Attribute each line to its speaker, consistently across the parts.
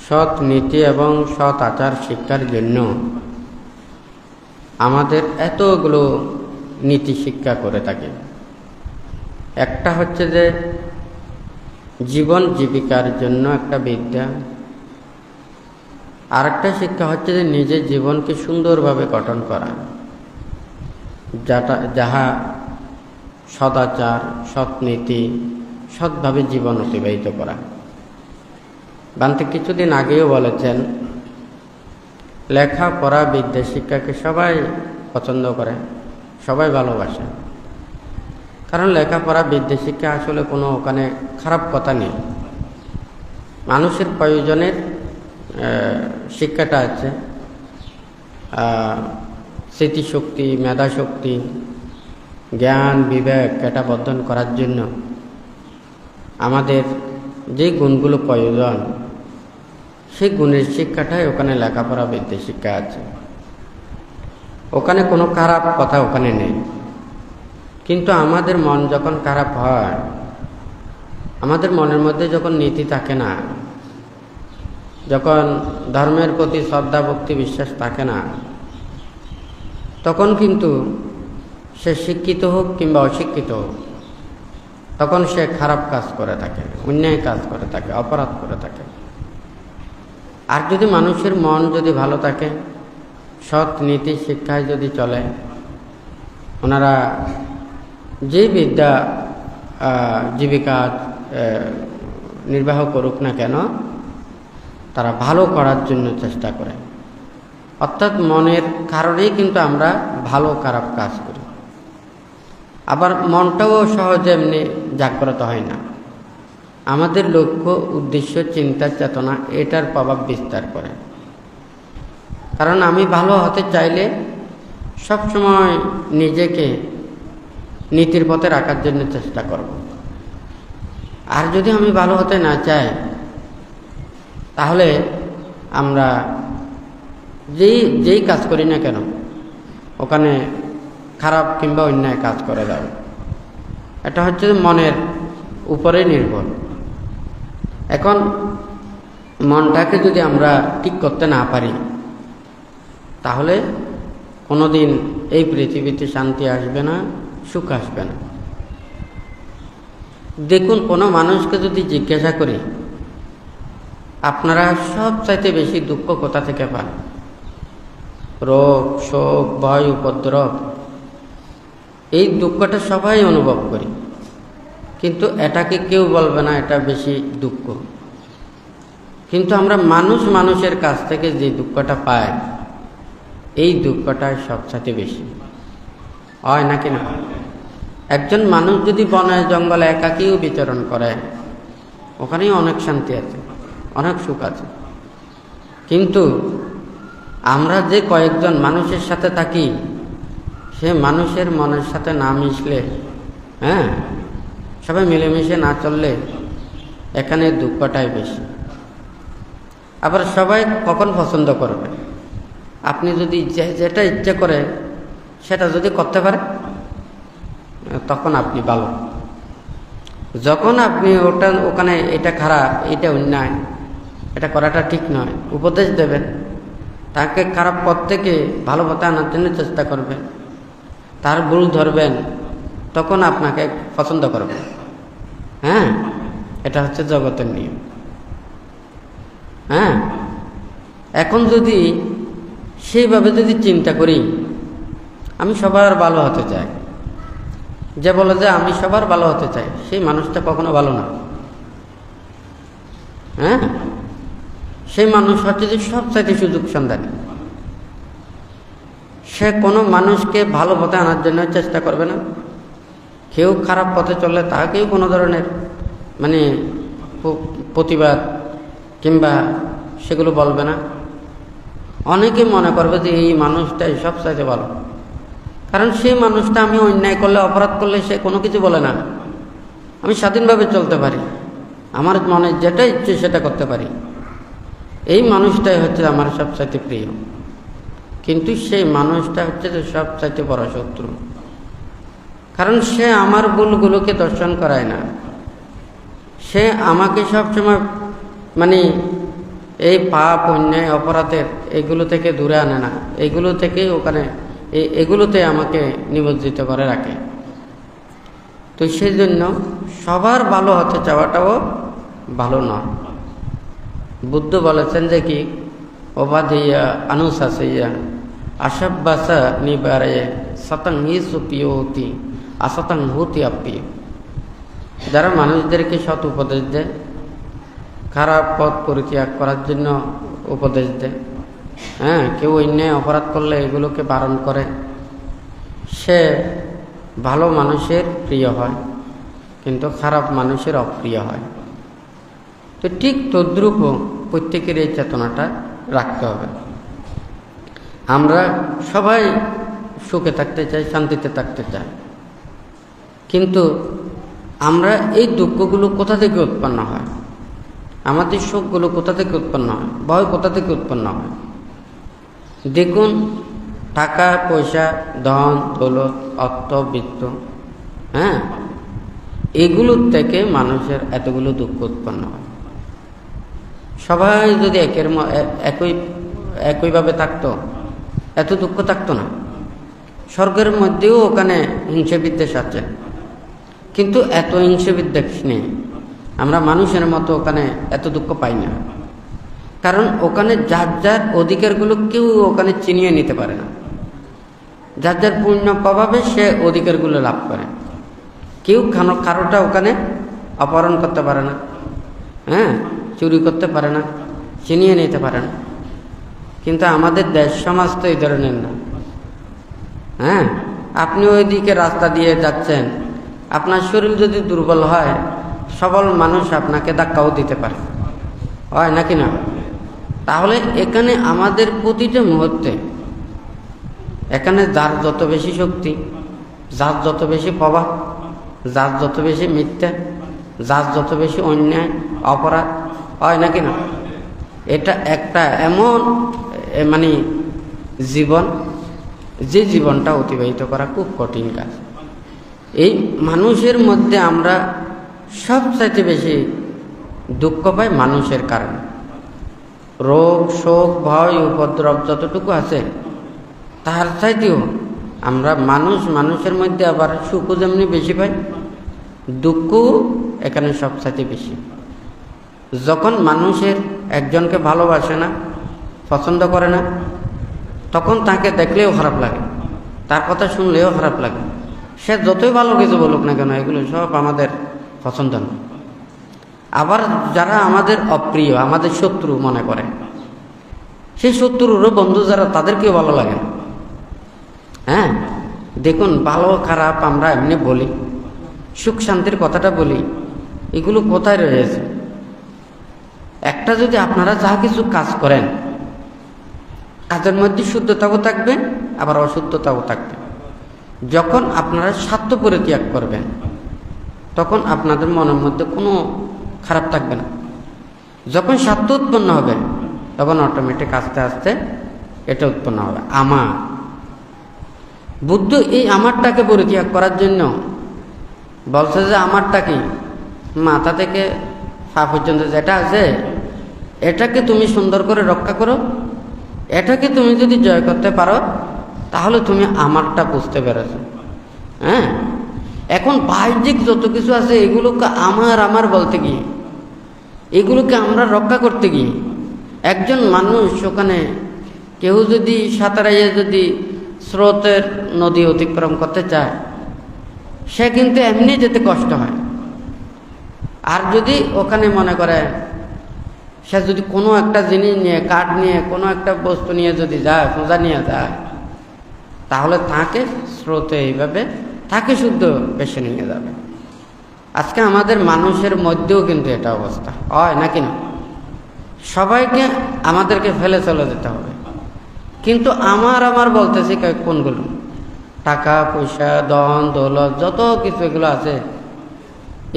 Speaker 1: সৎ নীতি এবং সৎ আচার শিক্ষার জন্য আমাদের এতগুলো নীতি শিক্ষা করে থাকে। একটা হচ্ছে যে জীবন জীবিকার জন্য একটা বিদ্যা, আরেকটা শিক্ষা হচ্ছে যে নিজের জীবনকে সুন্দরভাবে গঠন করা, যাহা সদাচার, সৎ নীতি, সৎভাবে জীবন অতিবাহিত করা। বান্তে কিছুদিন আগেও বলেছেন, লেখাপড়া বিদ্যা শিক্ষাকে সবাই পছন্দ করে, সবাই ভালোবাসে। কারণ লেখাপড়া বিদ্যা শিক্ষা আসলে কোনো ওখানে খারাপ কথা নেই। মানুষের প্রয়োজনের শিক্ষাটা আছে, স্মৃতিশক্তি, মেধাশক্তি, জ্ঞান বিবেক এটা বর্ধন করার জন্য আমাদের যে গুণগুলো প্রয়োজন, সেই গুণের শিক্ষাটাই ওখানে লেখাপড়া বিদ্যা শিক্ষা আছে। ওখানে কোনো খারাপ কথা ওখানে নেই। কিন্তু আমাদের মন যখন খারাপ হয়, আমাদের মনের মধ্যে যখন নীতি থাকে না, যখন ধর্মের প্রতি শ্রদ্ধা ভক্তি বিশ্বাস থাকে না, তখন কিন্তু সে শিক্ষিত হোক কিংবা অশিক্ষিত হোক, তখন সে খারাপ কাজ করে থাকে, অন্যায় কাজ করে থাকে, অপরাধ করে থাকে। আর যদি মানুষের মন যদি ভালো থাকে, সৎ নীতি শিক্ষায় যদি চলে, ওনারা যে বিদ্যা জীবিকা নির্বাহ করুক না কেন, তারা ভালো করার জন্য চেষ্টা করে। অর্থাৎ মনের কারণেই কিন্তু আমরা ভালো খারাপ কাজ করি। আবার মনটাও সহজে এমনি জাগ্রত হয় না। আমাদের লক্ষ্য, উদ্দেশ্য, চিন্তা, চেতনা এটার প্রভাব বিস্তার করে। কারণ আমি ভালো হতে চাইলে সবসময় নিজেকে নীতির পথে রাখার জন্য চেষ্টা করব। আর যদি আমি ভালো হতে না চাই, তাহলে আমরা যেই কাজ করি না কেন, ওখানে খারাপ কিংবা অন্যায় কাজ করে যাবে। এটা হচ্ছে মনের উপরে নির্ভর। এখন মনটাকে যদি আমরা ঠিক করতে না পারি, তাহলে কোনোদিন এই পৃথিবীতে শান্তি আসবে না, সুখ আসবে না। দেখুন, কোনো মানুষকে যদি জিজ্ঞাসা করি, আপনারা সবচাইতে বেশি দুঃখ কোথা থেকে পান? রোগ, শোক, ভয়, উপদ্রব, এই দুঃখটা সবাই অনুভব করি। কিন্তু এটাকে কেউ বলবে না এটা বেশি দুঃখ। কিন্তু আমরা মানুষের কাছ থেকে যে দুঃখটা পাই, এই দুঃখটাই সবচাইতে বেশি হয় নাকি না? একজন মানুষ যদি বনে জঙ্গলে একাকীও বিচরণ করে, ওখানেই অনেক শান্তি আছে, অনেক সুখ আছে। কিন্তু আমরা যে কয়েকজন মানুষের সাথে থাকি, সে মানুষের মনের সাথে না মিশলে, সবাই মিলেমিশে না চললে, এখানে দুঃখটাই বেশি। আবার সবাই কখন পছন্দ করবে? আপনি যদি যেটা ইচ্ছে করে সেটা যদি করতে পারে, তখন আপনি ভালো। যখন আপনি ওখানে এটা খারাপ, এটা অন্যায়, এটা করাটা ঠিক নয়, উপদেশ দেবেন, তাকে খারাপ পথ থেকে ভালো পথে আনার জন্য চেষ্টা করবেন, তার ভুল ধরবেন, তখন আপনাকে পছন্দ করবেন। এটা হচ্ছে জগতের নিয়ম। এখন যদি সেইভাবে যদি চিন্তা করি, আমি সবার ভালো হতে চাই, যে বলে যে আমি সবার ভালো হতে চাই, সেই মানুষটা কখনো ভালো না। সেই মানুষ হচ্ছে যে সবচাইতে সুযোগ সন্ধানী। সে কোনো মানুষকে ভালো পথে আনার জন্য চেষ্টা করবে না। কেউ খারাপ পথে চললে তাকেও কোনো ধরনের প্রতিবাদ কিংবা সেগুলো বলবে না। অনেকে মনে করবে যে এই মানুষটাই সবচাইতে ভালো, কারণ সেই মানুষটা আমি অন্যায় করলে, অপরাধ করলে সে কোনো কিছু বলে না। আমি স্বাধীনভাবে চলতে পারি, আমার মনে যেটা ইচ্ছে সেটা করতে পারি, এই মানুষটাই হচ্ছে আমার সবচাইতে প্রিয়। কিন্তু সেই মানুষটা হচ্ছে যে সবচাইতে বড় শত্রু। কারণ সে আমার ভুলগুলোকে দর্শন করায় না, সে আমাকে সবসময় এই পাপ অন্যায় অপরাধের এগুলো থেকে দূরে আনে না, এগুলো থেকে ওখানে এগুলোতে আমাকে নিমজ্জিত করে রাখে। তো সেই জন্য সবার ভালো হতে চাওয়াটাও ভালো নয়। বুদ্ধ বলেছেন যে কি অবাধিয়া আনুশাসিয়া আশাব্বাসা নিবারে সতং ইসুপিয়তি আসতং হতি আপি। যারা মানুষদেরকে সৎ উপদেশ দেয়, খারাপ পথ পরিত্যাগ করার জন্য উপদেশ দেয়, হ্যাঁ, কেউ অন্যায় অপরাধ করলে এগুলোকে বারণ করে, সে ভালো মানুষের প্রিয় হয় কিন্তু খারাপ মানুষের অপ্রিয় হয়। তো ঠিক তদ্রূপ প্রত্যেকের এই চেতনাটা রাখতে হবে। আমরা সবাই সুখে থাকতে চাই, শান্তিতে থাকতে চাই, কিন্তু আমরা এই দুঃখগুলো কোথা থেকে উৎপন্ন হয়, আমাদের সুখগুলো কোথা থেকে উৎপন্ন হয়, ভয় কোথা থেকে উৎপন্ন হয়? দেখুন, টাকা পয়সা, ধন দৌলত, অর্থ বৃত্ত, হ্যাঁ, এগুলোর থেকে মানুষের এতগুলো দুঃখ উৎপন্ন হয়। সবাই যদি একইভাবে থাকতো, এত দুঃখ থাকতো না। স্বর্গের মধ্যেও ওখানে হিংসা বিদ্বেষ আছে, কিন্তু এত হিংসা বিদ্বেষ নেই। আমরা মানুষের মতো ওখানে এত দুঃখ পাই না, কারণ ওখানে যার যার অধিকারগুলো কেউ ওখানে চিনিয়ে নিতে পারে না। যার যার পুণ্য প্রভাবে সে অধিকারগুলো লাভ করে। কেউ কারোটা ওখানে অপহরণ করতে পারে না, হ্যাঁ, চুরি করতে পারে না, চিনিয়ে নিতে পারে না। কিন্তু আমাদের দেশ সমাজ তো এই ধরনের না। হ্যাঁ, আপনি ওইদিকে রাস্তা দিয়ে যাচ্ছেন, আপনার শরীর যদি দুর্বল হয়, সবল মানুষ আপনাকে ধাক্কাও দিতে পারে, হয় নাকি না? তাহলে এখানে আমাদের প্রতিটা মুহূর্তে এখানে যার যত বেশি শক্তি, যার যত বেশি প্রভাব, যার যত বেশি মিথ্যা, যার যত বেশি অন্যায় অপরাধ, হয় নাকি না? এটা একটা এমন মানে জীবন, যে জীবনটা অতিবাহিত করা খুব কঠিন কাজ। এই মানুষের মধ্যে আমরা সবচাইতে বেশি দুঃখ পাই মানুষের কারণে। রোগ শোক ভয় উপদ্রব যতটুকু আছে, তার চাইতেও আমরা মানুষের মধ্যে আবার সুখও যেমনি বেশি পাই, দুঃখও এখানে সবচাইতে বেশি। যখন মানুষের একজনকে ভালোবাসে না, পছন্দ করে না, তখন তাকে দেখলেও খারাপ লাগে, তার কথা শুনলেও খারাপ লাগে। সে যতই ভালো কিছু বলুক না কেন, এগুলো সব আমাদের পছন্দ না। আবার যারা আমাদের অপ্রিয়, আমাদের শত্রু মনে করে, সেই শত্রুরও বন্ধু যারা, তাদেরকেও ভালো লাগে না। হ্যাঁ, দেখুন, ভালো খারাপ আমরা এমনি বলি, সুখ শান্তির কথাটা বলি, এগুলো কোথায় রয়েছে? একটা যদি আপনারা যা কিছু কাজ করেন, কাজের মধ্যে শুদ্ধতাও থাকবে, আবার অশুদ্ধতাও থাকবে। যখন আপনারা স্বার্থ পরিত্যাগ করবেন, তখন আপনাদের মনের মধ্যে কোনো খারাপ থাকবে না। যখন স্বার্থ উৎপন্ন হবে, তখন অটোমেটিক আস্তে আস্তে এটা উৎপন্ন হবে আমার। বুদ্ধ এই আমারটাকে পরিত্যাগ করার জন্য বলছে যে আমারটা কি, মাথা থেকে পা পর্যন্ত যেটা আছে, এটাকে তুমি সুন্দর করে রক্ষা করো। এটাকে তুমি যদি জয় করতে পারো, তাহলে তুমি আমারটা বুঝতে পেরেছো। হ্যাঁ, এখন বাহ্যিক যত কিছু আছে, এগুলোকে আমার বলতে গিয়ে, এগুলোকে আমরা রক্ষা করতে গিয়ে, একজন মানুষ ওখানে কেউ যদি সাঁতারাইয়া যদি স্রোতের নদী অতিক্রম করতে চায়, সে কিন্তু এমনি যেতে কষ্ট হয়। আর যদি ওখানে মনে করে সে যদি কোনো একটা জিনিস নিয়ে, কাঠ নিয়ে, কোনো একটা বস্তু নিয়ে যদি যায়, খোঁজা নিয়ে যায়, তাহলে তাকে স্রোতে এইভাবে তাকে শুদ্ধ পেশে নিয়ে যাবে। আজকে আমাদের মানুষের মধ্যেও কিন্তু এটা অবস্থা, হয় নাকি না? সবাইকে আমাদেরকে ফেলে চলে যেতে হবে, কিন্তু আমার বলতেছি কোনগুলো? টাকা পয়সা, ধন দৌলত, যত কিছু এগুলো আছে,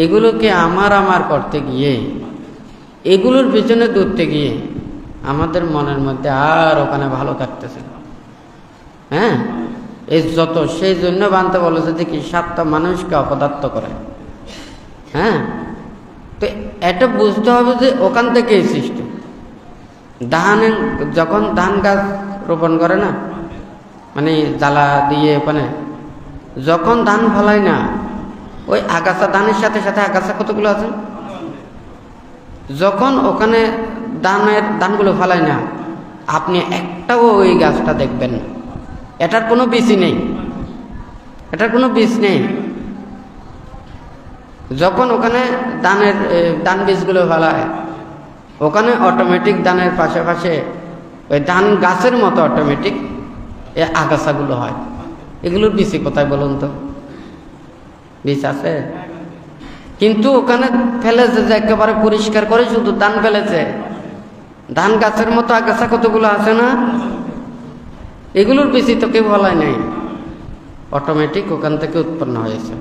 Speaker 1: এগুলোকে আমার করতে গিয়ে, এগুলোর পিছনে দৌড়তে গিয়ে আমাদের মনের মধ্যে আর ওখানে ভালো থাকতেছে। হ্যাঁ, এই যত, সেই জন্য বানতে বলেছে যে কি, 7টা মানুষকে অপদার্থ করে। হ্যাঁ, তো এটা বুঝতে হবে যে ওখান থেকেই সৃষ্টি। যখন ধান গাছ রোপণ করে না, মানে জ্বালা দিয়ে ওখানে যখন ধান ফলায় না, ওই আগাছা ধানের সাথে সাথে আগাছা কতগুলো আছে, যখন ওখানে ধানগুলো ফলায় না, আপনি একটাও ওই গাছটা দেখবেন না, এটার কোনো বীজই নেই, এটার কোনো বীজ নেই। যখন ওখানে ধান বীজগুলো ফলায়, ওখানে অটোমেটিক ধানের পাশে ওই ধান গাছের মতো অটোমেটিক এই আগাছাগুলো হয়। এগুলোর বীজ কোথায় বলুন তো? বীজ আছে? কিন্তু ওখানে ফেলেছে যে একেবারে পরিষ্কার করে শুধু ধান ফেলেছে, ধান গাছের মতো আগাছা কতগুলো আছে না, এগুলোর বীজ তো কেউ বলাই নাই, অটোমেটিক ওখান থেকে উৎপন্ন হয়েছে।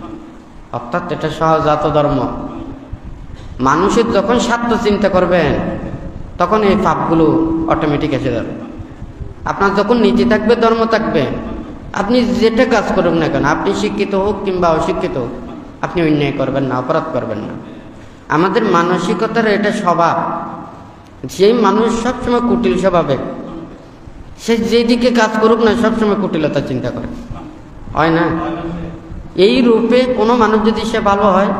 Speaker 1: অর্থাৎ এটা সহজাত ধর্ম। মানুষের যখন স্বার্থ চিন্তা করবেন, তখন এই পাপগুলো অটোমেটিক এসে যাবে। আপনার যখন নীতি থাকবে, ধর্ম থাকবে, আপনি যেটা কাজ করুন না কেন, আপনি শিক্ষিত হোক কিংবা অশিক্ষিত হোক, আপনি অন্যায় করবেন না, অপরাধ করবেন না। আমাদের মানসিকতার এটা স্বভাব। যেই মানুষ সবসময় কুটিল স্বভাবে, সে যেদিকে কাজ করুক না, সবসময় কুটিলতা চিন্তা করে, হয় না? এই রূপে কোনো মানুষ যদি সে ভালো হয়,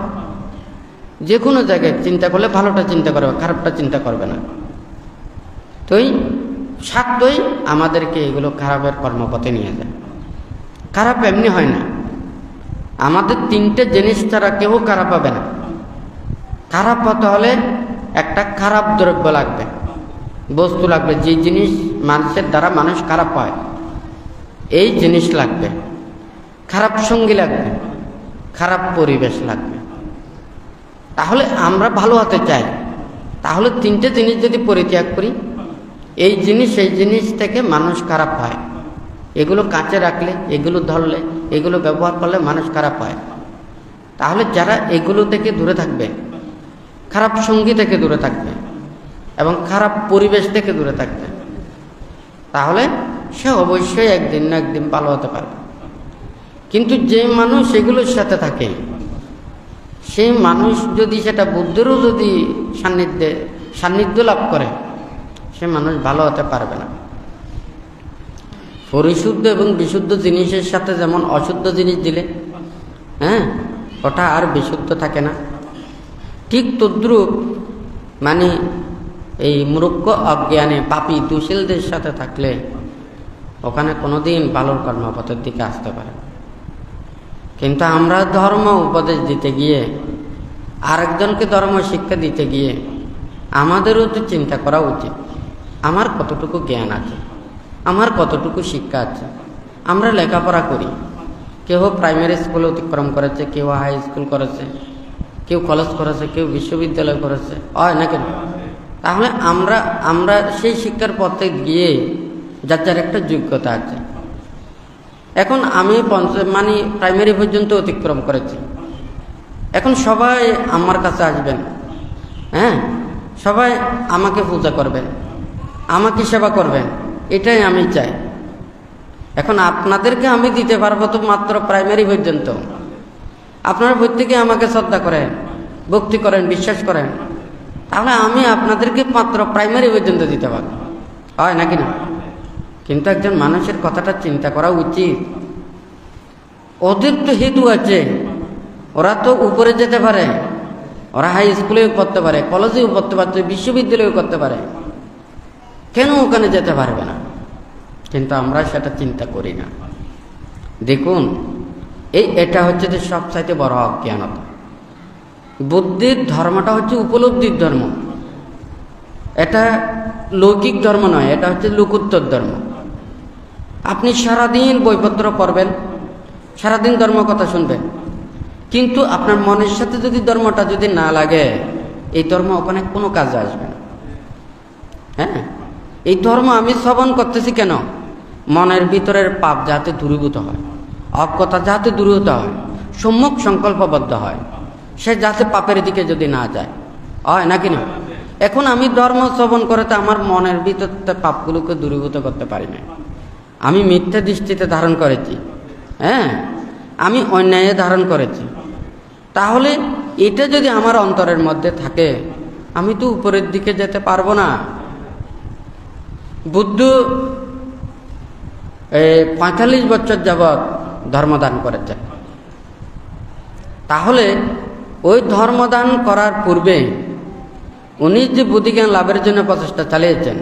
Speaker 1: যে কোনো জায়গায় চিন্তা করলে ভালোটা চিন্তা করবে, খারাপটা চিন্তা করবে না। তোই স্বার্থই আমাদেরকে এগুলো খারাপের কর্মপথে নিয়ে যায়। খারাপ এমনি হয় না, আমাদের তিনটে জিনিস ছাড়া কেউ খারাপ হবে না। খারাপ হতে হলে একটা খারাপ দ্রব্য লাগবে, বস্তু লাগবে, যে জিনিস মানুষের দ্বারা মানুষ খারাপ হয়, এই জিনিস লাগবে। খারাপ সঙ্গী লাগবে, খারাপ পরিবেশ লাগবে। তাহলে আমরা ভালো হতে চাই, তাহলে তিনটে জিনিস যদি পরিত্যাগ করি, এই জিনিস সেই জিনিস থেকে মানুষ খারাপ হয়। এগুলো কাছে রাখলে, এগুলো ধরলে, এগুলো ব্যবহার করলে মানুষ খারাপ হয়। তাহলে যারা এগুলো থেকে দূরে থাকবে, খারাপ সঙ্গী থেকে দূরে থাকবে এবং খারাপ পরিবেশ থেকে দূরে থাকবে, তাহলে সে অবশ্যই একদিন না একদিন ভালো হতে পারবে। কিন্তু যে মানুষ এগুলোর সাথে থাকে, সেই মানুষ যদি সেটা বুদ্ধিরও যদি সান্নিধ্য লাভ করে, সে মানুষ ভালো হতে পারবে না। পরিশুদ্ধ এবং বিশুদ্ধ জিনিসের সাথে যেমন অশুদ্ধ জিনিস দিলে ওটা আর বিশুদ্ধ থাকে না, ঠিক তদ্রূপ মানে এই মূর্খ অজ্ঞানে পাপী দুশীলদের সাথে থাকলে ওখানে কোনোদিন ভালোর কর্মপথের দিকে আসতে পারে। কিন্তু আমরা ধর্ম উপদেশ দিতে গিয়ে, আরেকজনকে ধর্ম শিক্ষা দিতে গিয়ে আমাদেরও তো চিন্তা করা উচিত, আমার কতটুকু জ্ঞান আছে, আমার কতটুকু শিক্ষা আছে। আমরা লেখাপড়া করি, কেউ প্রাইমারি স্কুল অতিক্রম করেছে, কেউ হাই স্কুল করেছে, কেউ কলেজ করেছে, কেউ বিশ্ববিদ্যালয় করেছে, হয় না কেন? তাহলে আমরা সেই শিক্ষার পথে গিয়ে যার যার একটা যোগ্যতা আছে। এখন আমি প্রাইমারি পর্যন্ত অতিক্রম করেছি, এখন সবাই আমার কাছে আসবেন, সবাই আমাকে পূজা করবেন, আমাকে সেবা করবেন, এটাই আমি চাই। এখন আপনাদেরকে আমি দিতে পারবো তো মাত্র প্রাইমারি পর্যন্ত। আপনারা প্রত্যেকে আমাকে শ্রদ্ধা করেন, ভক্তি করেন, বিশ্বাস করেন, তাহলে আমি আপনাদেরকে মাত্র প্রাইমারি পর্যন্ত দিতে পারবো, হয় নাকি না? কিন্তু একজন মানুষের কথাটা চিন্তা করা উচিত। ওদের তো হেতু আছে, ওরা তো উপরে যেতে পারে, ওরা হাই স্কুলেও পড়তে পারে, কলেজেও পড়তে পারছে, বিশ্ববিদ্যালয়েও করতে পারে, কেন ওখানে যেতে পারবে না? কিন্তু আমরা সেটা চিন্তা করি না। দেখুন, এটা হচ্ছে যে সবচাইতে বড় অজ্ঞানতা। বুদ্ধির ধর্মটা হচ্ছে উপলব্ধির ধর্ম, এটা লৌকিক ধর্ম নয়, এটা হচ্ছে লোকোত্তর ধর্ম। আপনি সারাদিন বইপত্র পড়বেন, সারাদিন ধর্ম কথা শুনবেন, কিন্তু আপনার মনের সাথে যদি ধর্মটা যদি না লাগে, এই ধর্ম ওখানে কোনো কাজে আসবে না। এই ধর্ম আমি শ্রবণ করতেছি কেন? মনের ভিতরের পাপ যাতে দূরীভূত হয়, অজ্ঞতা যাতে দূরীভূত হয়, সম্যক সংকল্পবদ্ধ হয়, সে যাতে পাপের দিকে যদি না যায়, হয় নাকি না? এখন আমি ধর্ম শ্রবণ করতে আমার মনের ভিতর পাপগুলোকে দূরীভূত করতে পারি না। আমি মিথ্যা দৃষ্টিতে ধারণ করেছি, আমি অন্যায়ে ধারণ করেছি। তাহলে এটা যদি আমার অন্তরের মধ্যে থাকে, আমি তো উপরের দিকে যেতে পারবো না। বুদ্ধ ৪৫ বছর যাবৎ ধর্মদান করেছেন। তাহলে ওই ধর্মদান করার পূর্বে উনি যে বুদ্ধিজ্ঞান লাভের জন্য প্রচেষ্টা চালিয়েছেন,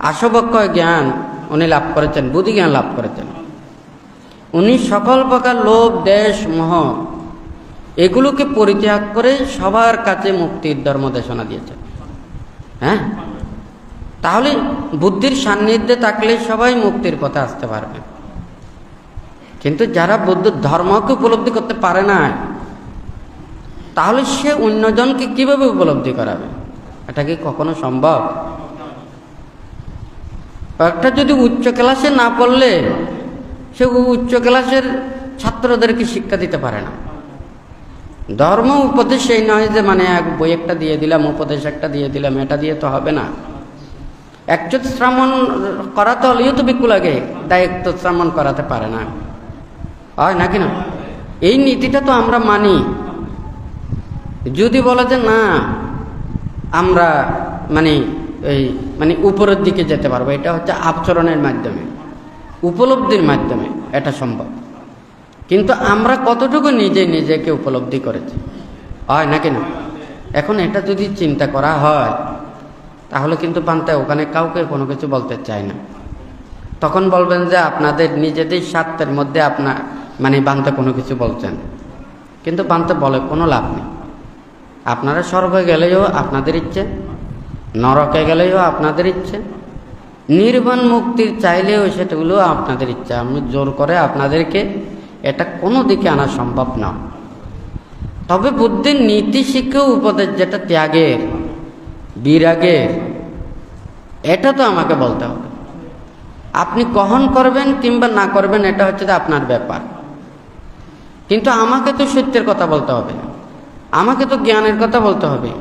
Speaker 1: আশবক্ষ জ্ঞান উনি লাভ করেছেন, বুদ্ধিজ্ঞান লাভ করেছেন। উনি সকল প্রকার লোভ, দেশ, মোহ এগুলোকে পরিত্যাগ করে সবার কাছে মুক্তির ধর্ম দেশনা দিয়েছেন। হ্যাঁ, তাহলে বুদ্ধির সান্নিধ্যে থাকলে সবাই মুক্তির পথে আসতে পারবে। কিন্তু যারা বুদ্ধ ধর্মকে উপলব্ধি করতে পারে না, তাহলে সে অন্যজনকে কিভাবে উপলব্ধি করাবে? এটা কি কখনো সম্ভব? একটা যদি উচ্চ ক্লাসে না পড়লে সে উচ্চ ক্লাসের ছাত্রদেরকে শিক্ষা দিতে পারে না। ধর্ম উপদেশ এই নয় যে মানে এক বই একটা দিয়ে দিলাম, উপদেশ একটা দিয়ে দিলাম, এটা দিয়ে তো হবে না। একচুত শ্রমণ করাতে হলেও তো বিকু লাগে, দায়িত্ব শ্রমণ করাতে পারে না, হয় নাকি না? এই নীতিটা তো আমরা মানি। যদি বলে যে না আমরা মানে উপরের দিকে যেতে পারবো, এটা হচ্ছে আচরণের মাধ্যমে, উপলব্ধির মাধ্যমে এটা সম্ভব। কিন্তু আমরা কতটুকু নিজেকে উপলব্ধি করেছি, হয় নাকি না? এখন এটা যদি চিন্তা করা হয় তাহলে কিন্তু বান্তে ওখানে কাউকে কোনো কিছু বলতে চায় না। তখন বলবেন যে আপনাদের নিজেদের স্বার্থের মধ্যে আপনার বান্তে কোনো কিছু বলছেন, কিন্তু বান্তে বলে কোনো লাভ নেই। আপনারা স্বর্গে গেলেও আপনাদের ইচ্ছে, নরকে গেলেও আপনাদের ইচ্ছে, নির্বাণ মুক্তির চাইলেও সেটাগুলো আপনাদের ইচ্ছা। আমি জোর করে আপনাদেরকে এটা কোনো দিকে আনা সম্ভব না। তবে বুদ্ধির নীতি শিক্ষা উপদেশ যেটা ত্যাগের, বিরাগের, এটা তো আমাকে বলতে হবে। আপনি গ্রহণ করবেন কিংবা না করবেন এটা হচ্ছে আপনার ব্যাপার। কিন্তু আমাকে তো সত্যের কথা বলতে হবে, আমাকে তো জ্ঞানের কথা বলতে হবে,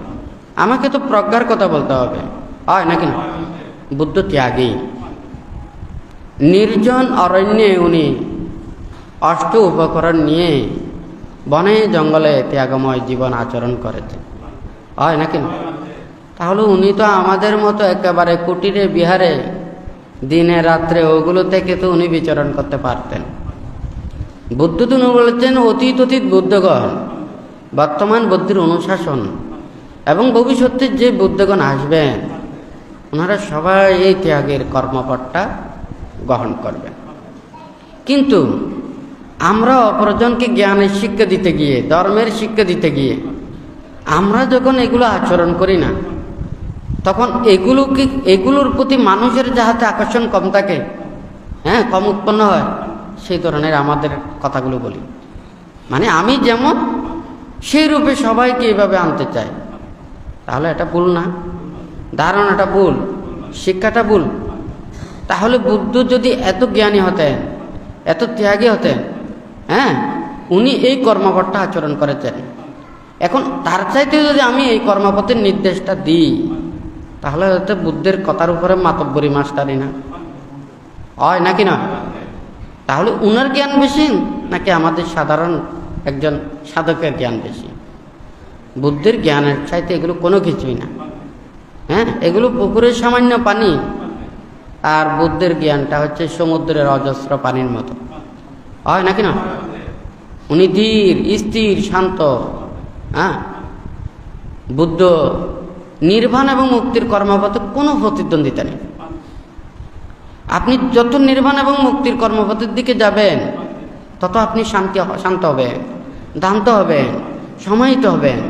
Speaker 1: আমাকে তো প্রজ্ঞার কথা বলতে হবে, হয় নাকি না? বুদ্ধ ত্যাগী, নির্জন অরণ্যে উনি অষ্ট উপকরণ নিয়ে বনে জঙ্গলে ত্যাগময় জীবন আচরণ করেছেন, হয় নাকি না? তাহলে উনি তো আমাদের মতো একেবারে কুটিরে বিহারে দিনে রাত্রে ওগুলো থেকে তো উনি বিচরণ করতে পারতেন। বুদ্ধ তো বলেছেন অতীত বুদ্ধগণ, বর্তমান বুদ্ধির অনুশাসন এবং ভবিষ্যতে যে বুদ্ধগণ আসবেন ওনারা সবাই এই ত্যাগের কর্মপটটা গ্রহণ করবেন। কিন্তু আমরা অপরজনকে জ্ঞানের শিক্ষা দিতে গিয়ে, ধর্মের শিক্ষা দিতে গিয়ে আমরা যখন এগুলো আচরণ করি না, তখন এগুলোর প্রতি মানুষের যাহাতে আকর্ষণ কম থাকে, হ্যাঁ, কম উৎপন্ন হয়, সেই ধরনের আমাদের কথাগুলো বলি। আমি যেমন সেই রূপে সবাইকে এইভাবে আনতে চাই, তাহলে এটা ভুল না? ধারণাটা ভুল, শিক্ষাটা ভুল। তাহলে বুদ্ধ যদি এত জ্ঞানী হতেন, এত ত্যাগী হতেন, হ্যাঁ, উনি এই কর্মপথটা আচরণ করেছেন। এখন তার চাইতে যদি আমি এই কর্মপথের নির্দেশটা দিই, তাহলে হয়তো বুদ্ধের কথার উপরে মাতব্বরি মাস্টারি না, হয় নাকি না? তাহলে উনার জ্ঞান বেশি নাকি আমাদের সাধারণ একজন সাধকের জ্ঞান বেশি? বুদ্ধের জ্ঞানের চাইতে এগুলো কোনো কিছুই না। হ্যাঁ, এগুলো পুকুরের সামান্য পানি, আর বুদ্ধের জ্ঞানটা হচ্ছে সমুদ্রের অজস্র পানির মতো, হয় নাকি না? উনি ধীর, স্থির, শান্ত। হ্যাঁ, বুদ্ধ নির্বাণ এবং মুক্তির কর্মপথে কোনো প্রতিদ্বন্দ্বিতা নেই। আপনি যত নির্বাণ এবং মুক্তির কর্মপথের দিকে যাবেন তত আপনি শান্ত হবেন, দান্ত হবেন, সমাহিত হবেন,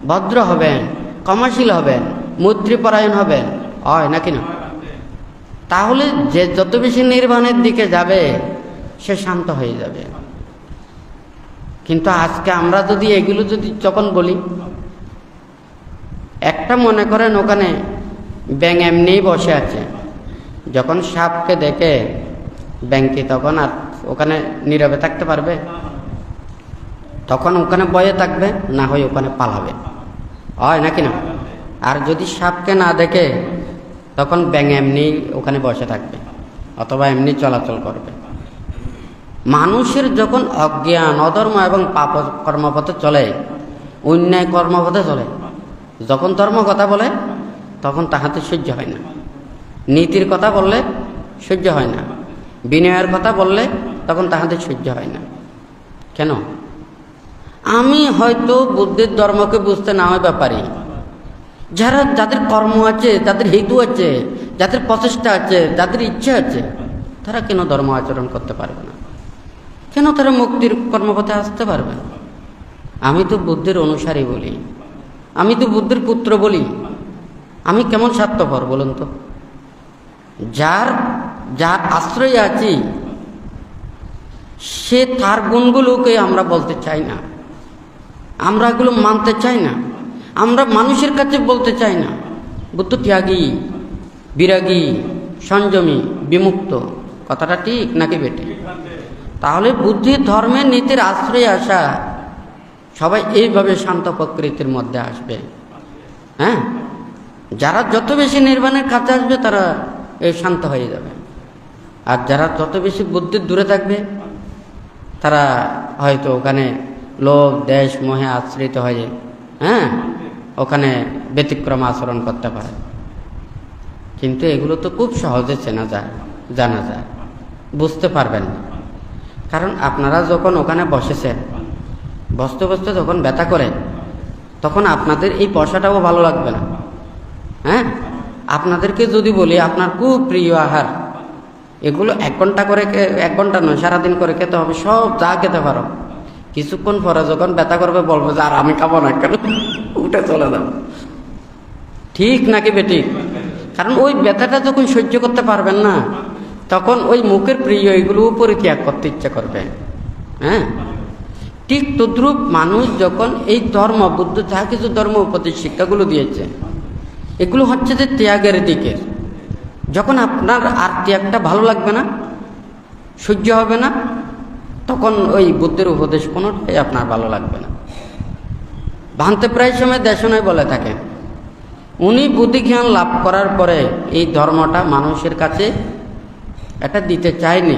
Speaker 1: ভদ্র হবেন, ক্ষমাশীল হবেন, মৈত্রীপরায়ণ হবেন, হয় নাকি না? তাহলে যে যত বেশি নির্বাণের দিকে যাবে সে শান্ত হয়ে যাবে। কিন্তু আজকে আমরা যদি এগুলো যখন বলি, একটা মনে করেন ওখানে ব্যাঙ এমনিই বসে আছে, যখন সাপকে দেখে ব্যাঙকে তখন আর ওখানে নীরবে থাকতে পারবে? তখন ওখানে ভয়ে থাকবে, না হয় ওখানে পালাবে, হয় নাকি না? আর যদি সাপকে না দেখে তখন ব্যাঙ এমনি ওখানে বসে থাকবে অথবা এমনি চলাচল করবে। মানুষের যখন অজ্ঞান, অধর্ম এবং পাপ কর্মপথে চলে, অন্যায় কর্মপথে চলে, যখন ধর্ম কথা বলে তখন তাহাতে সহ্য হয় না। নীতির কথা বললে সহ্য হয় না, বিনয়ের কথা বললে তখন তাহাদের সহ্য হয় না। কেন? আমি হয়তো বুদ্ধের ধর্মকে বুঝতে না হয় ব্যাপারই, যাদের কর্ম আছে, যাদের হেতু আছে, যাদের প্রচেষ্টা আছে, যাদের ইচ্ছা আছে, তারা কেন ধর্ম আচরণ করতে পারবে না? কেন তারা মুক্তির কর্মপথে আসতে পারবে না? আমি তো বুদ্ধের অনুসারী বলি, আমি তো বুদ্ধের পুত্র বলি, আমি কেমন স্বার্থপর বলুন তো? যার আশ্রয়ে আছি সে তার গুণগুলোকে আমরা বলতে চাই না, আমরা এগুলো মানতে চাই না, আমরা মানুষের কাছে বলতে চাই না। বুদ্ধ ত্যাগী, বিরাগী, সংযমী, বিমুক্ত। কথাটা ঠিক নাকি বেটে? তাহলে বুদ্ধির ধর্মের নীতির আশ্রয়ে আসা সবাই এইভাবে শান্ত প্রকৃতির মধ্যে আসবে। হ্যাঁ, যারা যত বেশি নির্বাণের কাছে আসবে তারা এই শান্ত হয়ে যাবে, আর যারা যত বেশি বুদ্ধির দূরে থাকবে তারা হয়তো ওখানে লোভ, দেশ, মোহে আশ্রিত হয়ে ওখানে ব্যতিক্রম আচরণ করতে পারে। কিন্তু এগুলো তো খুব সহজে জানা যায়, বুঝতে পারবেন না। কারণ আপনারা যখন ওখানে বসেছেন, বসতে বসতে যখন ব্যথা করে তখন আপনাদের এই বসাটাও ভালো লাগবে না। আপনাদেরকে যদি বলি আপনার খুব প্রিয় আহার, এগুলো 1 ঘন্টা করে, 1 ঘন্টা নয়, সারাদিন করে খেতে হবে, সব যা খেতে পারো, কিছুক্ষণ পরে যখন ব্যথা করবে বলবো যে আর আমি খাবো না, কেন উঠে চলে যাবো। ঠিক নাকি বেঠিক? কারণ ওই ব্যথাটা যখন সহ্য করতে পারবেন না তখন ওই মুখের প্রিয় এগুলো পরিত্যাগ করতে ইচ্ছা করবে। ঠিক তদ্রূপ মানুষ যখন এই ধর্ম, বুদ্ধ যা কিছু ধর্ম উপদেশ শিক্ষাগুলো দিয়েছে, এগুলো হচ্ছে যে ত্যাগের দিকে। যখন আপনার আর ত্যাগটা ভালো লাগবে না, সহ্য হবে না, তখন ওই বুদ্ধের উপদেশ কোনোটাই আপনার ভালো লাগবে না। ভান্তে প্রায় সময় দেশনায় বলে থাকেন, উনি বুদ্ধিজ্ঞান লাভ করার পরে এই ধর্মটা মানুষের কাছে এটা দিতে চায়নি,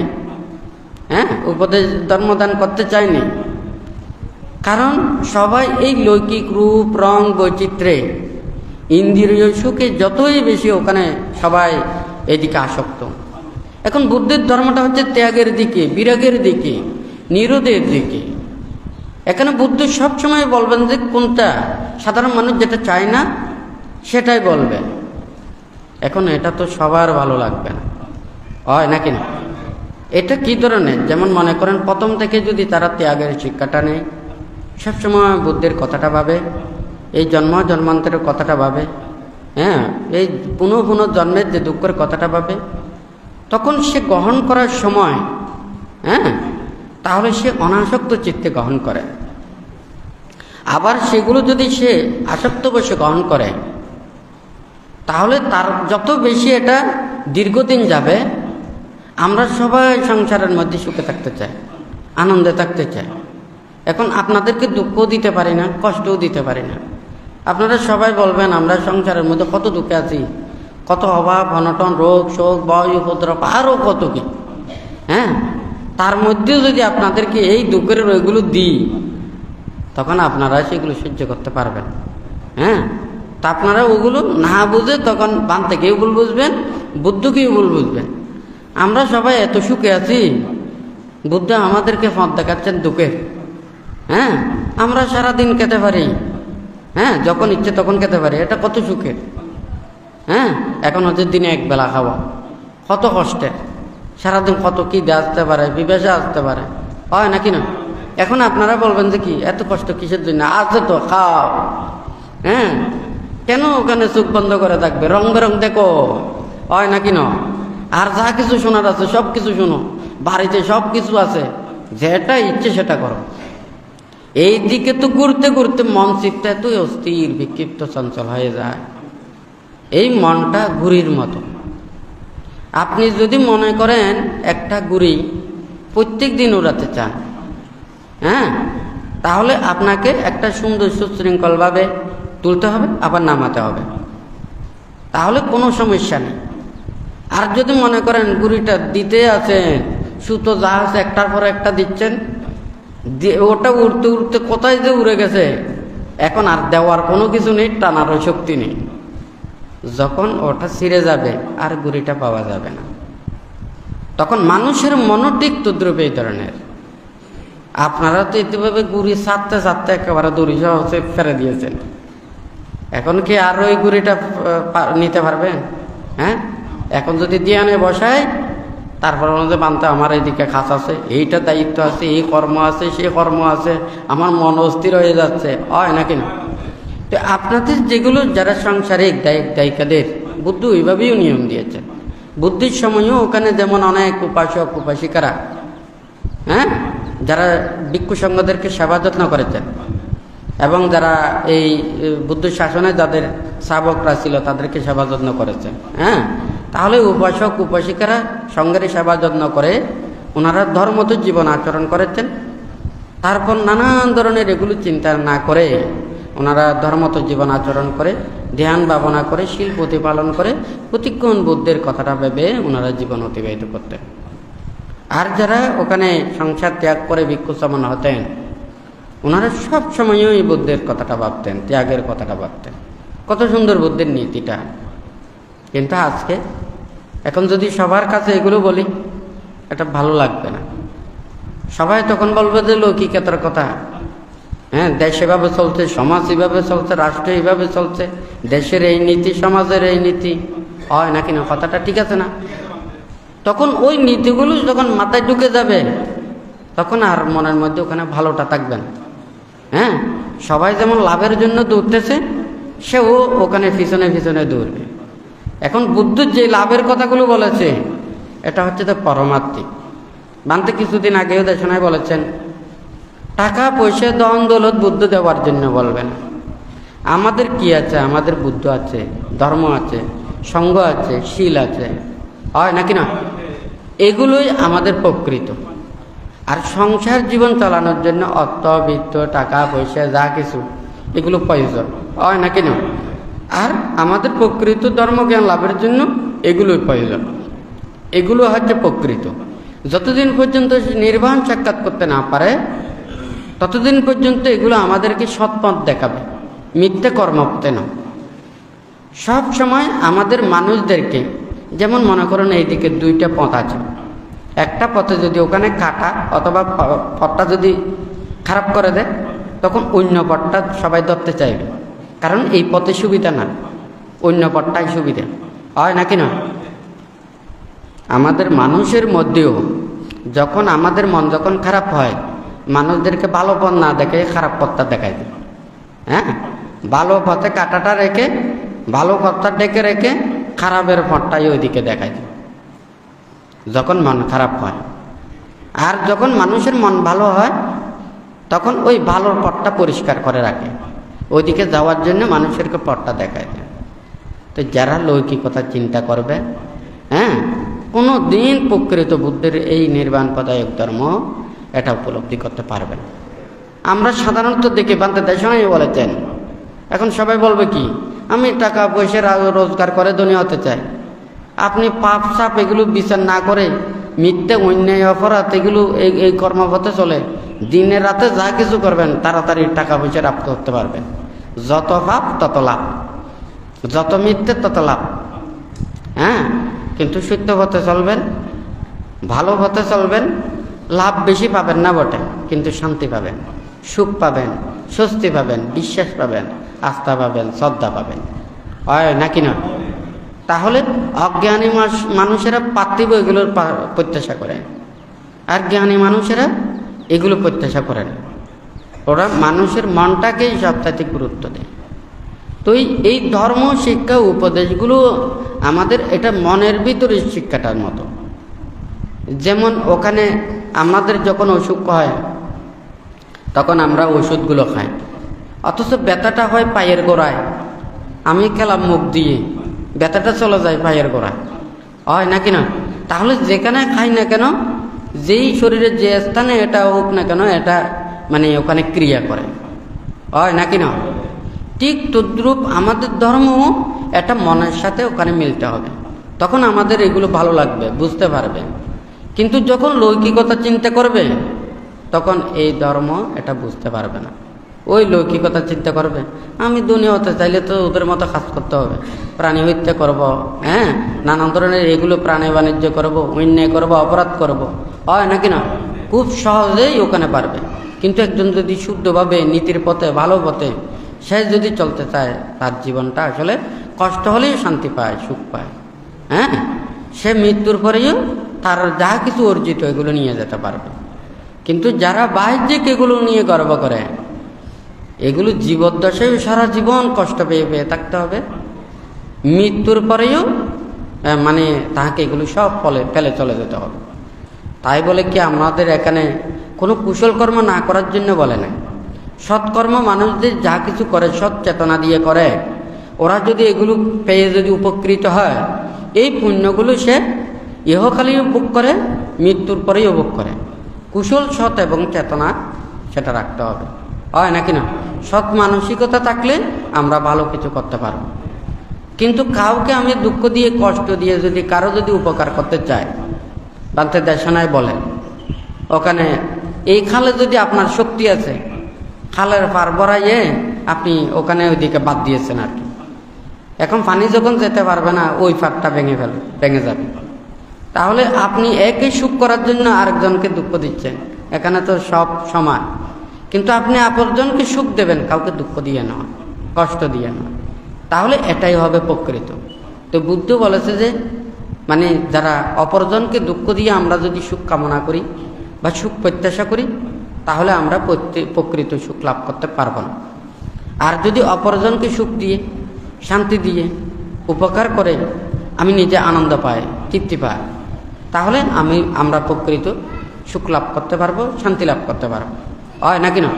Speaker 1: উপদেশ ধর্মদান করতে চায়নি। কারণ সবাই এই লৌকিক রূপ, রং, বৈচিত্র্যে, ইন্দ্রিয় সুখে যতই বেশি ওখানে সবাই এদিকে আসক্ত। এখন বুদ্ধের ধর্মটা হচ্ছে ত্যাগের দিকে, বিরাগের দিকে, নিরোধের দিকে। এখানে বুদ্ধ সবসময় বলবেন যে কোনটা সাধারণ মানুষ যেটা চায় না সেটাই বলবেন। এখন এটা তো সবার ভালো লাগবে না, হয় নাকি না? এটা কি ধরনের? যেমন মনে করেন প্রথম থেকে যদি তারা ত্যাগের শিক্ষাটা নেয়, সবসময় বুদ্ধের কথাটা ভাবে, এই জন্মান্তরের কথাটা ভাবে, এই পুনঃ জন্মের যে দুঃখের কথাটা ভাবে, তখন সে গ্রহণ করার সময় তাহলে সে অনাসক্ত চিত্তে গ্রহণ করে। আবার সেগুলো যদি সে আসক্ত বসে গ্রহণ করে তাহলে তার যত বেশি এটা দীর্ঘদিন যাবে। আমরা সবাই সংসারের মধ্যে সুখে থাকতে চাই, আনন্দে থাকতে চাই। এখন আপনাদেরকে দুঃখও দিতে পারি না, কষ্টও দিতে পারি না। আপনারা সবাই বলবেন আমরা সংসারের মধ্যে কত দুঃখে আছি, কত অভাব, অনটন, রোগ, শোক, ভয়, উপদ্রব, আরও কত কি। তার মধ্যেও যদি আপনাদেরকে এই দুঃখের ওইগুলো দিই তখন আপনারা সেগুলো সহ্য করতে পারবেন। তা আপনারা ওগুলো না বুঝে তখন বান থেকেও ভুল বুঝবেন, বুদ্ধকেও ভুল বুঝবেন। আমরা সবাই এত সুখে আছি, বুদ্ধ আমাদেরকে পথ দেখাচ্ছেন দুঃখের। আমরা সারাদিন খেতে পারি, যখন ইচ্ছে তখন খেতে পারি, এটা কত সুখের। এখন হচ্ছে দিনে 1 বেলা খাওয়া, কত কষ্টের। সারাদিন কত কি আসতে পারে, বিবেচনা আসতে পারে, হয় নাকি না? এখন আপনারা বলবেন যে কি এত কষ্ট কিসের জন্য? আছে তো, খাও। কেন ওখানে চোখ বন্ধ করে থাকবে? রং বেরং দেখো, হয় নাকি না? আর যা কিছু শোনার আছে সব কিছু শোনো, বাড়িতে সব কিছু আছে, যেটা ইচ্ছে সেটা করো। এই দিকে তো ঘুরতে ঘুরতে মন চিত্ত এত অস্থির, বিক্ষিপ্ত, চঞ্চল হয়ে যায়। এই মনটা ঘুড়ির মতো। আপনি যদি মনে করেন একটা ঘুড়ি প্রত্যেক দিন উড়াতে চান, তাহলে আপনাকে একটা সুন্দর সুশৃঙ্খলভাবে তুলতে হবে, আবার নামাতে হবে, তাহলে কোনো সমস্যা নেই। আর যদি মনে করেন ঘুড়িটা দিতে আছেন, সুতো যা আছে একটার পর একটা দিচ্ছেন, ওটা উড়তে উড়তে কোথায় যে উড়ে গেছে, এখন আর দেওয়ার কোনো কিছু নেই, টানারও শক্তি নেই। যখন ওটা ছিঁড়ে যাবে আর গুড়িটা পাওয়া যাবে না। তখন মানুষের মনও ঠিক তদ্রুপ এই ধরনের। আপনারা তো ইতিভাবে গুড়ি ছাড়তে ছাড়তে একেবারে দড়ি সহ ফেলে দিয়েছেন। এখন কি আর ওই গুড়িটা নিতে পারবেন? হ্যাঁ, এখন যদি দিয়ানে বসায়, তারপর যে বানতে আমার এইদিকে খাস আছে, এইটা দায়িত্ব আছে, এই কর্ম আছে, সেই কর্ম আছে, আমার মন অস্থির হয়ে যাচ্ছে, হয় নাকি না? তো আপনাদের যেগুলো যারা সাংসারিক দায়িকাদের বুদ্ধ ওইভাবেই নিয়ম দিয়েছেন। বুদ্ধির সময়ও ওখানে যেমন অনেক উপাসক উপাসিকারা, হ্যাঁ, যারা ভিক্ষু সংঘদেরকে সেবা যত্ন করেছেন এবং যারা এই বুদ্ধ শাসনে যাদের শ্রাবকরা ছিল তাদেরকে সেবা যত্ন করেছেন, হ্যাঁ, তাহলে উপাসক উপাসিকারা সঙ্গের সেবা যত্ন করে ওনারা ধর্মত জীবন আচরণ করেছেন। তারপর নানান ধরনের এগুলো চিন্তা না করে ওনারা ধর্মত জীবন আচরণ করে, ধ্যান ভাবনা করে, শীল প্রতিপালন করে, প্রতিক্ষণ বুদ্ধের কথাটা ভেবে ওনারা জীবন অতিবাহিত করতেন। আর যারা ওখানে সংসার ত্যাগ করে ভিক্ষু সমান হতেন, ওনারা সব সময়ই বুদ্ধের কথাটা ভাবতেন, ত্যাগের কথাটা ভাবতেন। কত সুন্দর বুদ্ধের নীতিটা। কিন্তু আজকে এখন যদি সবার কাছে এগুলো বলি, এটা ভালো লাগবে না। সবাই তখন বলবে যে লৌকিকতার কথা। হ্যাঁ, দেশ এভাবে চলছে, সমাজ এভাবে চলছে, রাষ্ট্র এইভাবে চলছে, দেশের এই নীতি, সমাজের এই নীতি, হয় নাকি না? কথাটা ঠিক আছে না? তখন ওই নীতিগুলো যখন মাথায় ঢুকে যাবে, তখন আর মনের মধ্যে ওখানে ভালোটা থাকবে না। হ্যাঁ, সবাই যেমন লাভের জন্য দৌড়তেছে, সেও ওখানে পিছনে পিছনে দৌড়বে। এখন বুদ্ধ যে লাভের কথাগুলো বলেছে, এটা হচ্ছে তো পরমাত্মিক। বান্তে কিছুদিন আগেও দেশনায় বলেছেন, টাকা পয়সা ধন দৌলত বুদ্ধ দেওয়ার জন্য বলবেন। আমাদের কি আছে? আমাদের বুদ্ধ আছে, ধর্ম আছে, সঙ্গ আছে, শীল আছে, হয় নাকি না? এগুলোই আমাদের প্রকৃত। আর সংসার জীবন চালানোর জন্য অর্থ বিত্ত টাকা পয়সা যা কিছু এগুলো প্রয়োজন, হয় নাকি না? আর আমাদের প্রকৃত ধর্মজ্ঞান লাভের জন্য এগুলোই প্রয়োজন। এগুলো হচ্ছে প্রকৃত। যতদিন পর্যন্ত নির্বাণ সাক্ষাৎ করতে না পারে, ততদিন পর্যন্ত এগুলো আমাদেরকে সৎপথ দেখাবে, মিথ্যে কর্মপথে না। সব সময় আমাদের মানুষদেরকে, যেমন মনে করেন এইদিকে দুইটা পথ আছে, একটা পথে যদি ওখানে কাটা অথবা পথটা যদি খারাপ করে দেয়, তখন অন্য পথটা সবাই ধরতে চাইবে, কারণ এই পথে সুবিধা না, অন্য পথটাই সুবিধা, হয় নাকি না? আমাদের মানুষের মধ্যেও যখন আমাদের মন যখন খারাপ হয়, মানুষদেরকে ভালো পথ না দেখে খারাপ পথটা দেখাই দেয়। হ্যাঁ, ভালো পথে কাটাটা রেখে, ভালো পথটা ডেকে রেখে খারাপের পথটাই ওইদিকে দেখাই দেয় যখন মন খারাপ হয়। আর যখন মানুষের মন ভালো হয়, তখন ওই ভালোর পথটা পরিষ্কার করে রাখে, ওইদিকে যাওয়ার জন্য মানুষেরকে পথটা দেখায় দেয়। তো যারা লৌকিকতা চিন্তা করবে, হ্যাঁ, কোনো দিন প্রকৃত বুদ্ধের এই নির্বাণ পদায়ক ধর্ম এটা উপলব্ধি করতে পারবে না। আমরা সাধারণত দেখে বান্তে দেশনাই বলেছেন, এখন সবাই বলবে কি, আমি টাকা পয়সা রোজগার করে ধনী হতে চাই। আপনি পাপ সাপ এগুলো বিচার না করে মিথ্যে অন্যায় অপরাধ এগুলো এই কর্মপথে চলে দিনে রাতে যা কিছু করবেন তাড়াতাড়ি টাকা পয়সা প্রাপ্ত করতে পারবেন। যত পাপ তত লাভ, যত মিথ্যে তত লাভ। হ্যাঁ, কিন্তু সত্য পথে চলবেন, ভালো পথে চলবেন, লাভ বেশি পাবেন না বটে, কিন্তু শান্তি পাবেন, সুখ পাবেন, স্বস্তি পাবেন, বিশ্বাস পাবেন, আস্থা পাবেন, শ্রদ্ধা পাবেন, হয় নাকি না? তাহলে অজ্ঞানী মানুষেরা পার্থিব এগুলোর প্রত্যাশা করে, আর জ্ঞানী মানুষেরা এগুলো প্রত্যাশা করে না। ওরা মানুষের মনটাকেই সবথেকে গুরুত্ব দেয়। তো এই ধর্ম শিক্ষা উপদেশগুলো আমাদের এটা মনের ভিতরের শিক্ষাটার মতো। যেমন ওখানে আমাদের যখন অসুখ হয়, তখন আমরা ওষুধগুলো খাই, অথচ ব্যথাটা হয় পায়ের গোড়ায়। আমি খেলাম মুখ দিয়ে, ব্যথাটা চলে যায় পায়ের গোড়ায়, হয় নাকি না? তাহলে যেখানে খাই না কেন, যেই শরীরের যে স্থানে এটা হোক না কেন, এটা মানে ওখানে ক্রিয়া করে, হয় নাকি না? ঠিক তদ্রূপ আমাদের ধর্ম এটা মনের সাথে ওখানে মিলতে হবে, তখন আমাদের এগুলো ভালো লাগবে, বুঝতে পারবে। কিন্তু যখন লৌকিকতা চিন্তা করবে, তখন এই ধর্ম এটা বুঝতে পারবে না, ওই লৌকিকতা চিন্তা করবে, আমি দুনিয়া হতে চাইলে তো ওদের মতো কাজ করতে হবে, প্রাণী হত্যা করব, হ্যাঁ, নানান ধরনের এগুলো প্রাণী বাণিজ্য করব, অন্যায় করব, অপরাধ করব, হয় নাকি না? খুব সহজেই ওখানে পারবে। কিন্তু একজন যদি শুদ্ধভাবে নীতির পথে, ভালো পথে সে যদি চলতে চায়, তার জীবনটা আসলে কষ্ট হলেই শান্তি পায়, সুখ পায়। হ্যাঁ, সে মৃত্যুর পরেও তার যা কিছু অর্জিত এগুলো নিয়ে যেতে পারবে। কিন্তু যারা বাহ্যিক এগুলো নিয়ে গর্ব করে, এগুলো জীবদ্দশায় সারা জীবন কষ্ট পেয়ে পেয়ে থাকতে হবে, মৃত্যুর পরেও মানে তাহাকে এগুলো সব ফেলে চলে যেতে হবে। তাই বলে কি আমাদের এখানে কোনো কুশল কর্ম না করার জন্য বলে না। সৎকর্ম মানুষদের যা কিছু করে সৎ চেতনা দিয়ে করে, ওরা যদি এগুলো পেয়ে যদি উপকৃত হয়, এই পুণ্যগুলো সে ইহকালেও ভোগ করে, মৃত্যুর পরেও ভোগ করে। কুশল, সৎ এবং চেতনা সেটা রাখতে হবে, হয় নাকি না? সৎ মানসিকতা থাকলে আমরা ভালো কিছু করতে পারব। কিন্তু কাউকে আমি দুঃখ দিয়ে, কষ্ট দিয়ে যদি কারো যদি উপকার করতে চাই, বান্তে দেশনায় বলে ওখানে এই খালে যদি আপনার শক্তি আছে, খালের পার বরাইয়ে আপনি ওখানে ওইদিকে বাদ দিয়েছেন আর কি। এখন পানি যখন যেতে পারবে না, ওই পারটা ভেঙে যাবে। তাহলে আপনি একই সুখ করার জন্য আরেকজনকে দুঃখ দিচ্ছেন। এখানে তো সব সমান, কিন্তু আপনি অপরজনকে সুখ দেবেন, কাউকে দুঃখ দিয়ে নয়, কষ্ট দিয়ে নয়। তাহলে এটাই হবে প্রকৃত। তো বুদ্ধ বলেছে যে মানে যারা অপরজনকে দুঃখ দিয়ে আমরা যদি সুখ কামনা করি বা সুখ প্রত্যাশা করি, তাহলে আমরা প্রকৃত সুখ লাভ করতে পারবো না। আর যদি অপরজনকে সুখ দিয়ে, শান্তি দিয়ে, উপকার করে আমি নিজে আনন্দ পাই, তৃপ্তি পাই, তাহলে আমরা প্রকৃত সুখ লাভ করতে পারবো, শান্তি লাভ করতে পারবো, হয় নাকি না?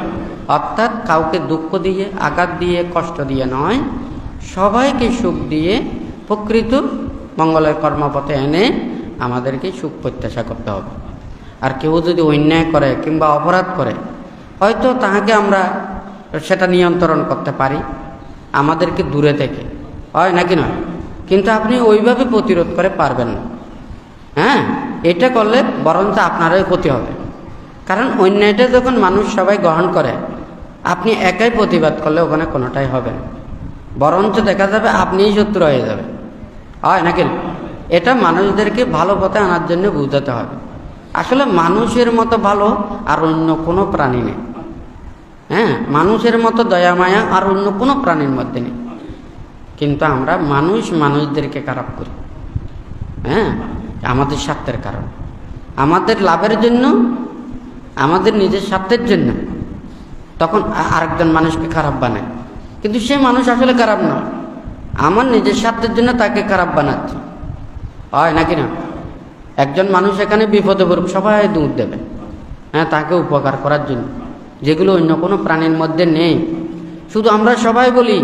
Speaker 1: অর্থাৎ কাউকে দুঃখ দিয়ে, আঘাত দিয়ে, কষ্ট দিয়ে নয়, সবাইকে সুখ দিয়ে প্রকৃত মঙ্গলের কর্মপথে এনে আমাদেরকে সুখ প্রত্যাশা করতে হবে। আর কেউ যদি অন্যায় করে কিংবা অপরাধ করে, হয়তো তাহাকে আমরা সেটা নিয়ন্ত্রণ করতে পারি আমাদেরকে দূরে থেকে, হয় নাকি নয়? কিন্তু আপনি ওইভাবে প্রতিরোধ করে পারবেন না। হ্যাঁ, এটা করলে বরঞ্চ আপনারই ক্ষতি হবে। কারণ অন্যায়টা যখন মানুষ সবাই গ্রহণ করে, আপনি একাই প্রতিবাদ করলে ওখানে কোনোটাই হবে না, বরঞ্চ দেখা যাবে আপনিই শত্রু হয়ে যাবে, হয় নাকি? এটা মানুষদেরকে ভালো পথে আনার জন্য বুঝাতে হবে। আসলে মানুষের মতো ভালো আর অন্য কোনো প্রাণী নেই। হ্যাঁ, মানুষের মতো দয়া মায়া আর অন্য কোনো প্রাণীর মধ্যে নেই। কিন্তু আমরা মানুষদেরকে খারাপ করি। হ্যাঁ, আমাদের স্বার্থের কারণ, আমাদের লাভের জন্য, আমাদের নিজের স্বার্থের জন্য তখন আরেকজন মানুষকে খারাপ বানায়। কিন্তু সে মানুষ আসলে খারাপ নয়, আমার নিজের স্বার্থের জন্য তাকে খারাপ বানাচ্ছে, হয় নাকি না? একজন মানুষ এখানে বিপদে পড়ুক, সবাই দুধ দেবে, হ্যাঁ, তাকে উপকার করার জন্য, যেগুলো অন্য কোনো প্রাণীর মধ্যে নেই। শুধু আমরা সবাই বলি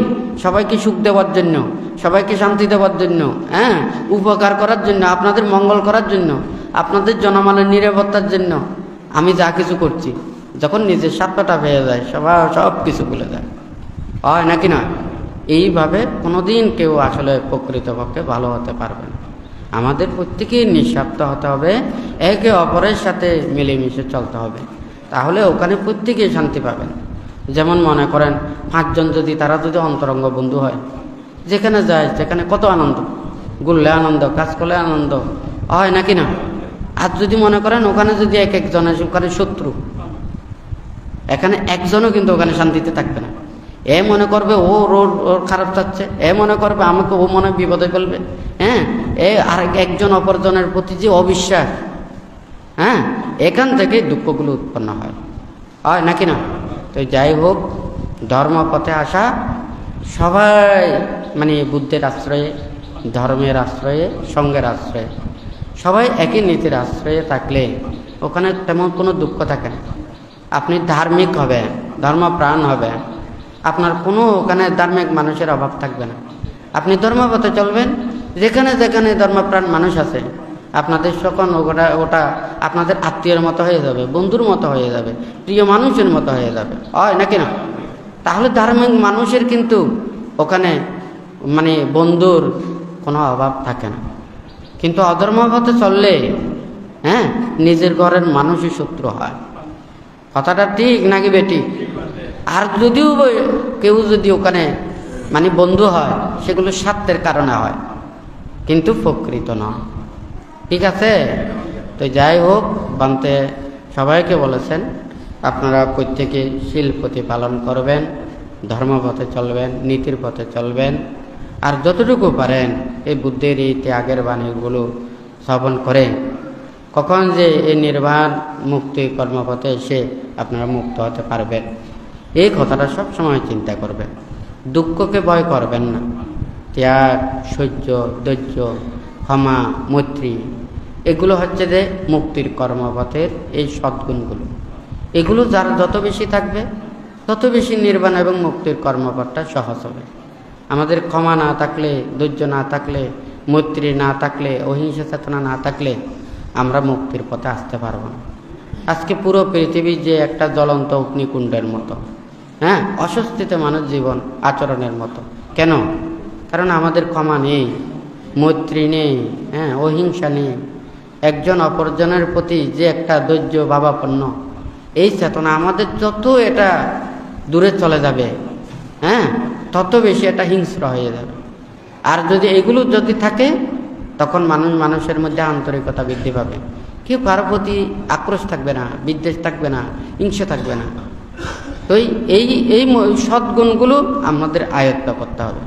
Speaker 1: সবাইকে সুখ দেওয়ার জন্য, সবাইকে শান্তি দেওয়ার জন্য, হ্যাঁ, উপকার করার জন্য, আপনাদের মঙ্গল করার জন্য, আপনাদের জনমালের নিরাপত্তার জন্য আমি যা কিছু করছি। যখন নিজের স্বার্থটা পেয়ে যায়, সব কিছু ভুলে যায়, হয় নাকি না? এইভাবে কোনোদিন কেউ আসলে প্রকৃতপক্ষে ভালো হতে পারবে না। আমাদের প্রত্যেকেই নিঃস্বার্থ হতে হবে, একে অপরের সাথে মিলেমিশে চলতে হবে, তাহলে ওখানে প্রত্যেকেই শান্তি পাবেন। যেমন মনে করেন 5 জন যদি তারা যদি অন্তরঙ্গ বন্ধু হয়, যেখানে যায় সেখানে কত আনন্দ, ঘুরলে আনন্দ, কাজ করলে আনন্দ, হয় নাকি না? আর যদি মনে করেন ওখানে যদি এক একজনের ওখানে শত্রু, এখানে একজনও কিন্তু ওখানে শান্তিতে থাকবে না। এ মনে করবে ওর খারাপ থাকছে, এ মনে করবে আমাকে ও মনে বিপদে ফেলবে, হ্যাঁ, আর একজন অপরজনের প্রতি যে অবিশ্বাস, হ্যাঁ, এখান থেকে দুঃখগুলো উৎপন্ন হয়, হয় নাকি না? তো যাই হোক, ধর্মপথে আসা সবাই মানে বুদ্ধের আশ্রয়ে, ধর্মের আশ্রয়ে, সঙ্গের আশ্রয়ে, সবাই একই নীতির আশ্রয়ে থাকলে ওখানে তেমন কোনো দুঃখ থাকে না। আপনি ধার্মিক হবেন, ধর্মপ্রাণ হবেন, আপনার কোনো ওখানে ধার্মিক মানুষের অভাব থাকবে না। আপনি ধর্মপথে চলবেন, যেখানে যেখানে ধর্মপ্রাণ মানুষ আছে আপনাদের সকল ওটা আপনাদের আত্মীয়ের মতো হয়ে যাবে, বন্ধুর মতো হয়ে যাবে, প্রিয় মানুষের মতো হয়ে যাবে, হয় নাকি না? তাহলে ধার্মিক মানুষের কিন্তু ওখানে মানে বন্ধুর কোনো অভাব থাকে না। কিন্তু অধর্মপথে চললে, হ্যাঁ, নিজের ঘরের মানুষই শত্রু হয়। কথাটা ঠিক নাকি বেটি? আর যদিও কেউ যদি ওখানে মানে বন্ধু হয়, সেগুলো স্বার্থের কারণে হয়, কিন্তু প্রকৃত নয়। ঠিক আছে? তো যাই হোক, বান্তে সবাইকে বলেছেন আপনারা প্রত্যেকে শীল প্রতিপালন করবেন, ধর্মপথে চলবেন, নীতির পথে চলবেন, আর যতটুকু পারেন এই বুদ্ধের এই ত্যাগের বাণীগুলো শ্রবণ করে কখন যে এই নির্বাণ মুক্তি কর্মপথে এসে আপনারা মুক্ত হতে পারবেন, এই কথাটা সব সময় চিন্তা করবেন। দুঃখকে ভয় করবেন না। ত্যাগ, সহ্য, ধৈর্য, ক্ষমা, মৈত্রী, এগুলো হচ্ছে যে মুক্তির কর্মপথের এই সদ্গুণগুলো। এগুলো যার যত বেশি থাকবে তত বেশি নির্বাণ এবং মুক্তির কর্মপথটা সহজ হবে। আমাদের ক্ষমা না থাকলে, ধৈর্য না থাকলে, মৈত্রী না থাকলে, অহিংসা চেতনা না থাকলে আমরা মুক্তির পথে আসতে পারবো না। আজকে পুরো পৃথিবী যে একটা জ্বলন্ত অগ্নিকুণ্ডের মতো, হ্যাঁ, অস্বস্তিতে মানুষ জীবন আচরণের মতো। কেন? কারণ আমাদের ক্ষমা নেই, মৈত্রী নেই, হ্যাঁ, অহিংসা নেই, একজন অপরজনের প্রতি যে একটা ধৈর্য ভাবাপন্ন এই চেতনা আমাদের যত এটা দূরে চলে যাবে, হ্যাঁ, তত বেশি এটা হিংস্র হয়ে যাবে। আর যদি এগুলো যদি থাকে তখন মানুষের মধ্যে আন্তরিকতা বৃদ্ধি পাবে। কেউ কারো প্রতি আক্রোশ থাকবে না, বিদ্বেষ থাকবে না, হিংসা থাকবে না। তো এই এই সদ্গুণগুলো আমাদের আয়ত্ত করতে হবে।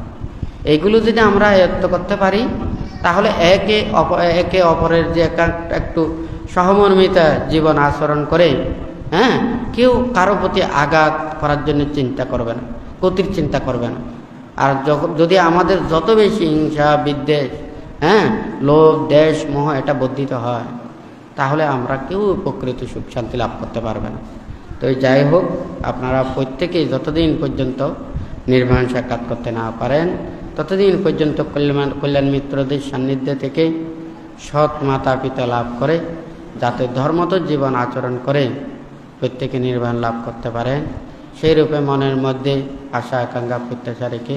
Speaker 1: এইগুলো যদি আমরা আয়ত্ত করতে পারি তাহলে একে অপরের যে একটু সহমর্মিতা জীবন আচরণ করে, হ্যাঁ, কেউ কারো প্রতি আঘাত করার জন্য চিন্তা করবে না, ক্ষতির চিন্তা করবে না। আর যদি আমাদের যত বেশি হিংসা, বিদ্বেষ, হ্যাঁ, লোভ, দেশ, মোহ এটা বর্ধিত হয়, তাহলে আমরা কেউ প্রকৃত সুখ শান্তি লাভ করতে পারবে না। তো যাই হোক, আপনারা প্রত্যেকেই যতদিন পর্যন্ত নির্বাণ সাক্ষাৎ করতে না পারেন ততদিন পর্যন্ত কল্যাণ মিত্রদের সান্নিধ্যে থেকে সৎ মাতা পিতা লাভ করে যাতে ধর্মত জীবন আচরণ করে প্রত্যেকে নির্বাণ লাভ করতে পারেন, সেই রূপে মনের মধ্যে আশা আকাঙ্ক্ষা প্রত্যাশা রেখে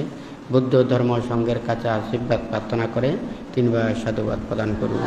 Speaker 1: বুদ্ধ ধর্ম সংঘের কাছে আশীর্বাদ প্রার্থনা করে 3বার সাধুবাদ প্রদান করুন।